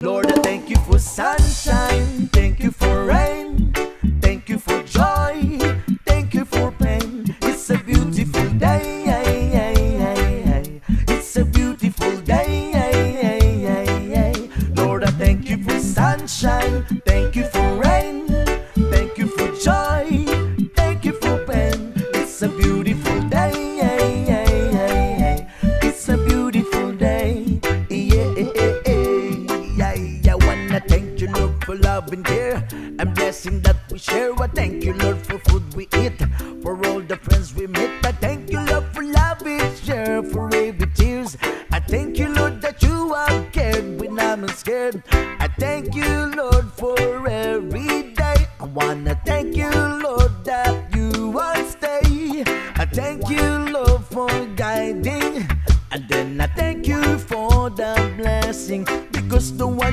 Lord, I thank you for sunshine, thank you for rain, thank you for joy, thank you for pain. It's a beautiful day, it's a beautiful day. Lord, I thank you for sunshine, thank you for rain, thank you for joy, thank you for pain. It's a beautiful day, it's a beautiful day. I wanna thank you, Lord, for love and care and blessing that we share. I thank you, Lord, for food we eat, for all the friends we meet. I thank you, Lord, for love we share, for every tears. I thank you, Lord, that you have cared when I'm scared. I thank you, Lord, for every day. I wanna thank you, Lord, that you will stay. I thank you, Lord, for guiding, and then I thank you for the blessing, because the one